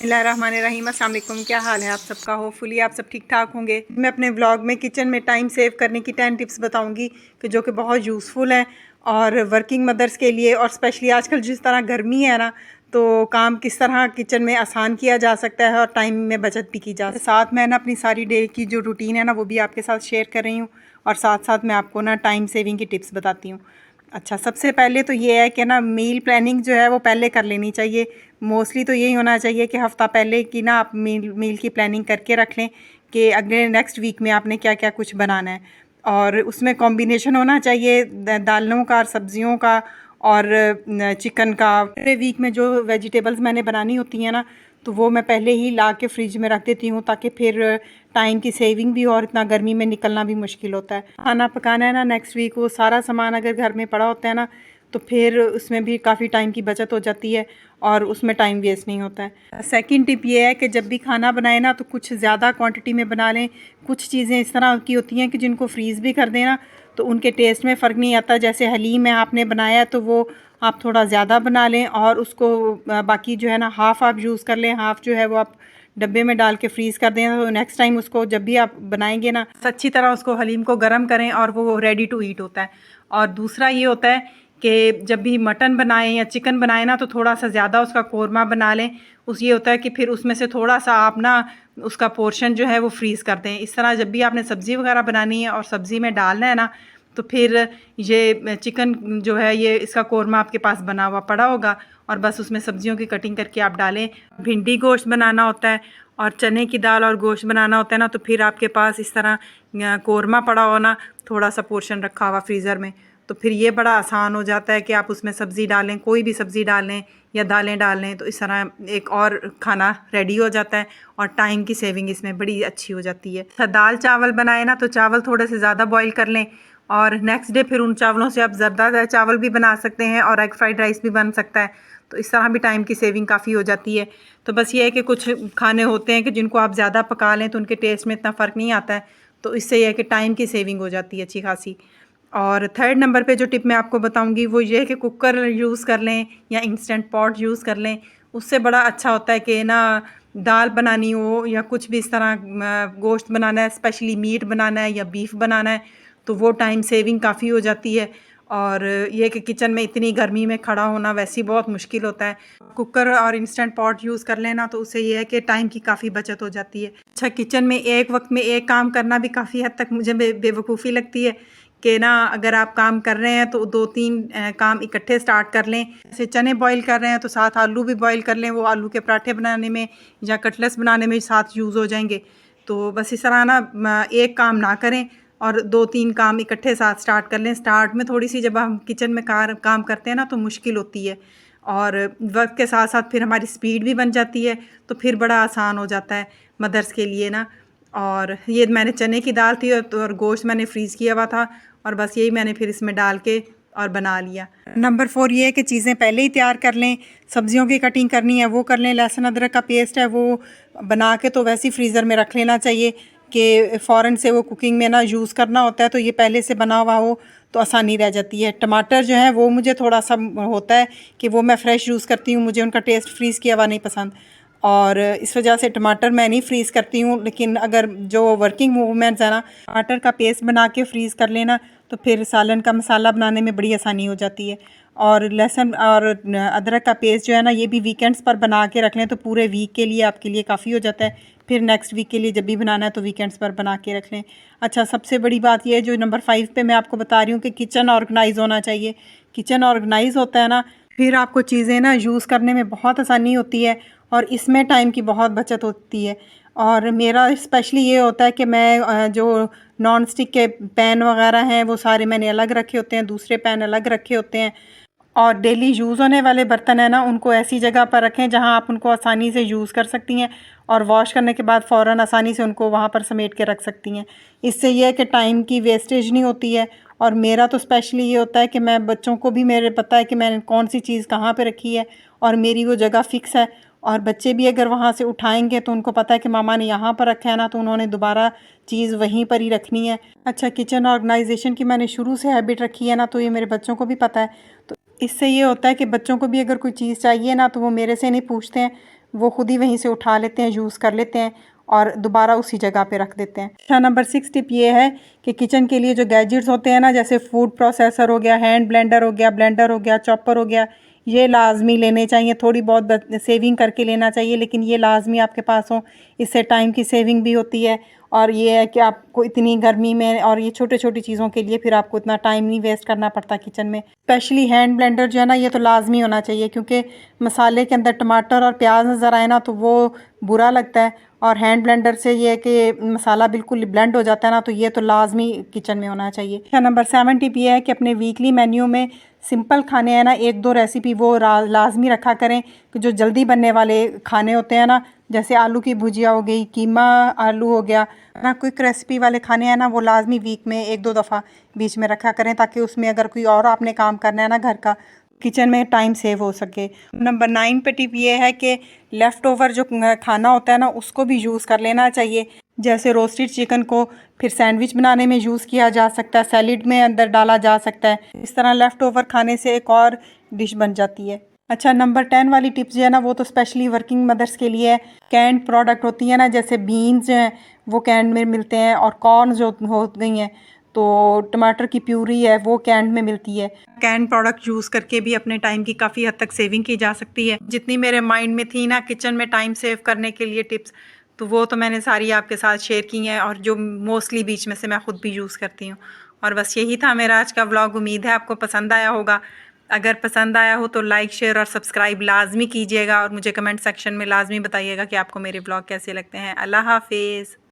बिस्मिल्लाहिर्रहमानिर्रहीम। अस्सलाम वालेकुम। क्या हाल है आप सबका? होपफुली आप सब ठीक ठाक होंगे। मैं अपने व्लॉग में किचन में टाइम सेव करने की 10 टिप्स बताऊंगी कि जो कि बहुत यूज़फुल हैं और वर्किंग मदर्स के लिए, और स्पेशली आजकल जिस तरह गर्मी है ना, तो काम किस तरह किचन में आसान किया जा सकता है और टाइम में बचत भी की जा सकती है। साथ मैं ना अपनी सारी डे की जो रूटीन है ना वो भी आपके साथ शेयर कर रही हूँ, और साथ साथ मैं आपको ना टाइम सेविंग की टिप्स बताती हूँ। अच्छा, सबसे पहले तो ये है कि ना मील प्लानिंग जो है वो पहले कर लेनी चाहिए। मोस्टली तो यही होना चाहिए कि हफ़्ता पहले की ना आप मील की प्लानिंग करके रख लें कि अगले नेक्स्ट वीक में आपने क्या क्या कुछ बनाना है, और उसमें कॉम्बिनेशन होना चाहिए दालों का, सब्जियों का और चिकन का। पूरे वीक में जो वेजिटेबल्स मैंने बनानी होती हैं ना, तो वो मैं पहले ही ला के फ्रिज में रख देती हूँ ताकि फिर टाइम की सेविंग भी हो, और इतना गर्मी में निकलना भी मुश्किल होता है। खाना पकाना है ना नेक्स्ट वीक, वो सारा सामान अगर घर में पड़ा होता है ना, तो फिर उसमें भी काफ़ी टाइम की बचत हो जाती है और उसमें टाइम वेस्ट नहीं होता है। सेकंड टिप ये है कि जब भी खाना बनाए ना तो कुछ ज़्यादा क्वांटिटी में बना लें। कुछ चीज़ें इस तरह की होती हैं कि जिनको फ्रीज़ भी कर देना तो उनके टेस्ट में फ़र्क नहीं आता। जैसे हलीम है, आपने बनाया तो वो आप थोड़ा ज़्यादा बना लें और उसको बाकी जो है ना हाफ़ आप यूज़ कर लें, हाफ़ जो है वो आप डब्बे में डाल के फ्रीज़ कर दें। तो नेक्स्ट टाइम उसको जब भी आप बनाएंगे ना, अच्छी तरह उसको हलीम को गर्म करें और वो रेडी टू ईट होता है। और दूसरा ये होता है कि जब भी मटन बनाएं या चिकन बनाएं ना, तो थोड़ा सा ज़्यादा उसका कोरमा बना लें। उस ये होता है कि फिर उसमें से थोड़ा सा आप ना उसका पोर्शन जो है वो फ्रीज़ कर दें। इस तरह जब भी आपने सब्ज़ी वगैरह बनानी है और सब्ज़ी में डालना है ना, तो फिर ये चिकन जो है ये इसका कोरमा आपके पास बना हुआ पड़ा होगा और बस उसमें सब्जियों की कटिंग करके आप डालें। भिंडी गोश्त बनाना होता है और चने की दाल और गोश्त बनाना होता है ना, तो फिर आपके पास इस तरह कोरमा पड़ा हो ना, थोड़ा सा पोर्शन रखा हुआ फ्रीज़र में, तो फिर ये बड़ा आसान हो जाता है कि आप उसमें सब्ज़ी डालें, कोई भी सब्ज़ी डालें या दालें डालें, तो इस तरह एक और खाना रेडी हो जाता है और टाइम की सेविंग इसमें बड़ी अच्छी हो जाती है। अच्छा, दाल चावल बनाए ना तो चावल थोड़े से ज़्यादा बॉईल कर लें और नेक्स्ट डे फिर उन चावलों से आप ज़रदा चावल भी बना सकते हैं और एग फ्राइड राइस भी बन सकता है। तो इस तरह भी टाइम की सेविंग काफ़ी हो जाती है। तो बस ये है कि कुछ खाने होते हैं कि जिनको आप ज़्यादा पका लें तो उनके टेस्ट में इतना फ़र्क नहीं आता है, तो इससे यह है कि टाइम की सेविंग हो जाती है अच्छी खासी। और थर्ड नंबर पे जो टिप मैं आपको बताऊंगी वो ये है कि कुकर यूज़ कर लें या इंस्टेंट पॉट यूज़ कर लें। उससे बड़ा अच्छा होता है कि ना दाल बनानी हो या कुछ भी इस तरह गोश्त बनाना है, स्पेशली मीट बनाना है या बीफ बनाना है, तो वो टाइम सेविंग काफ़ी हो जाती है। और ये कि किचन में इतनी गर्मी में खड़ा होना वैसे ही बहुत मुश्किल होता है। कुकर और इंस्टेंट पॉट यूज़ कर लेना तो उससे ये है कि टाइम की काफ़ी बचत हो जाती है। अच्छा, किचन में एक वक्त में एक काम करना भी काफ़ी हद तक मुझे बेवकूफ़ी लगती है कि ना अगर आप काम कर रहे हैं तो 2-3 काम इकट्ठे स्टार्ट कर लें। जैसे चने बॉईल कर रहे हैं तो साथ आलू भी बॉईल कर लें, वो आलू के पराठे बनाने में या कटलेट्स बनाने में साथ यूज़ हो जाएंगे। तो बस इस तरह ना एक काम ना करें और 2-3 काम इकट्ठे साथ स्टार्ट कर लें। स्टार्ट में थोड़ी सी जब हम किचन में काम करते हैं ना तो मुश्किल होती है, और वक्त के साथ साथ फिर हमारी स्पीड भी बन जाती है, तो फिर बड़ा आसान हो जाता है मदर्स के लिए ना। और ये मैंने चने की दाल थी और गोश्त मैंने फ्रीज़ किया हुआ था, और बस यही मैंने फिर इसमें डाल के और बना लिया। नंबर 4 ये है कि चीज़ें पहले ही तैयार कर लें। सब्जियों की कटिंग करनी है वो कर लें, लहसुन अदरक का पेस्ट है वो बना के तो वैसे ही फ्रीज़र में रख लेना चाहिए कि फ़ौरन से वो कुकिंग में ना यूज़ करना होता है, तो ये पहले से बना हुआ हो तो आसानी रह जाती है। टमाटर जो है वो मुझे थोड़ा सा होता है कि वो मैं फ़्रेश यूज़ करती हूँ, मुझे उनका टेस्ट फ्रीज़ किया हुआ नहीं पसंद, और इस वजह से टमाटर मैं नहीं फ्रीज़ करती हूँ। लेकिन अगर जो वर्किंग वूमेंस है ना, टमाटर का पेस्ट बना के फ्रीज़ कर लेना तो फिर सालन का मसाला बनाने में बड़ी आसानी हो जाती है। और लहसुन और अदरक का पेस्ट जो है ना, ये भी वीकेंड्स पर बना के रख लें तो पूरे वीक के लिए आपके लिए काफ़ी हो जाता है। फिर नेक्स्ट वीक के लिए जब भी बनाना है तो वीकेंड्स पर बना के रख लें। अच्छा, सबसे बड़ी बात यह है जो नंबर 5 पे मैं आपको बता रही हूँ कि किचन ऑर्गेनाइज़ होना चाहिए। किचन ऑर्गेनाइज़ होता है ना, फिर आपको चीज़ें ना यूज़ करने में बहुत आसानी होती है और इसमें टाइम की बहुत बचत होती है। और मेरा स्पेशली ये होता है कि मैं जो नॉन स्टिक के पैन वगैरह हैं वो सारे मैंने अलग रखे होते हैं, दूसरे पैन अलग रखे होते हैं, और डेली यूज़ होने वाले बर्तन है ना उनको ऐसी जगह पर रखें जहां आप उनको आसानी से यूज़ कर सकती हैं और वॉश करने के बाद फ़ौरन आसानी से उनको वहां पर समेट के रख सकती हैं। इससे यह है कि टाइम की वेस्टेज नहीं होती है। और मेरा तो स्पेशली ये होता है कि मैं बच्चों को भी मेरे पता है कि मैंने कौन सी चीज़ कहाँ पे रखी है और मेरी वो जगह फ़िक्स है, और बच्चे भी अगर वहाँ से उठाएंगे तो उनको पता है कि मामा ने यहाँ पर रखा है ना, तो उन्होंने दोबारा चीज़ वहीं पर ही रखनी है। अच्छा, किचन ऑर्गेनाइजेशन की मैंने शुरू से हैबिट रखी है ना, तो ये मेरे बच्चों को भी पता है। तो इससे ये होता है कि बच्चों को भी अगर कोई चीज़ चाहिए ना तो वो मेरे से नहीं पूछते हैं, वो खुद ही वहीं से उठा लेते हैं, यूज़ कर लेते हैं और दोबारा उसी जगह पे रख देते हैं। अच्छा, नंबर 6 टिप ये है कि किचन के लिए जो गैजेट्स होते हैं ना, जैसे फूड प्रोसेसर हो गया, हैंड ब्लेंडर हो गया, चॉपर हो गया, ये लाजमी लेने चाहिए। थोड़ी बहुत सेविंग करके लेना चाहिए, लेकिन ये लाजमी आपके पास हो। इससे टाइम की सेविंग भी होती है और ये है कि आपको इतनी गर्मी में और ये छोटी छोटी चीज़ों के लिए फिर आपको इतना टाइम नहीं वेस्ट करना पड़ता किचन में। स्पेशली हैंड ब्लेंडर जो है ना, ये तो लाजमी होना चाहिए, क्योंकि मसाले के अंदर टमाटर और प्याज नज़र आए ना तो वो बुरा लगता है, और हैंड ब्लेंडर से ये है कि मसाला बिल्कुल ब्लेंड हो जाता है ना, तो ये तो लाजमी किचन में होना चाहिए। अच्छा, नंबर 7 टिप ये है कि अपने वीकली मेन्यू में सिंपल खाने हैं ना, 1-2 रेसिपी वो लाजमी रखा करें कि जो जल्दी बनने वाले खाने होते हैं ना, जैसे आलू की भुजिया हो गई, कीमा आलू हो गया ना, क्विक रेसिपी वाले खाने हैं ना, वो लाजमी वीक में 1-2 दफ़ा बीच में रखा करें, ताकि उसमें अगर कोई और आपने काम करना है ना घर का, किचन में टाइम सेव हो सके। नंबर 9 पे टिप ये है कि लेफ़्ट ओवर जो खाना होता है ना, उसको भी यूज़ कर लेना चाहिए। जैसे रोस्टेड चिकन को फिर सैंडविच बनाने में यूज़ किया जा सकता है, सैलेड में अंदर डाला जा सकता है। इस तरह लेफ़्ट ओवर खाने से एक और डिश बन जाती है। अच्छा, नंबर 10 वाली टिप्स जो है ना, वो तो स्पेशली वर्किंग मदर्स के लिए है। कैंड प्रोडक्ट होती है ना, जैसे बीन्स जो हैं वो कैंड में मिलते हैं, और कॉर्न जो हो गई हैं, तो टमाटर की प्यूरी है वो कैंड में मिलती है। कैंड प्रोडक्ट यूज़ करके भी अपने टाइम की काफ़ी हद तक सेविंग की जा सकती है। जितनी मेरे माइंड में थी ना किचन में टाइम सेव करने के लिए टिप्स, तो वो तो मैंने सारी आपके साथ शेयर की हैं, और जो मोस्टली बीच में से मैं ख़ुद भी यूज़ करती हूँ। और बस यही था मेरा आज का व्लॉग। उम्मीद है आपको पसंद आया होगा। अगर पसंद आया हो तो लाइक, शेयर और सब्सक्राइब लाजमी कीजिएगा, और मुझे कमेंट सेक्शन में लाजमी बताइएगा कि आपको मेरे व्लॉग कैसे लगते हैं। अल्लाह हाफिज़।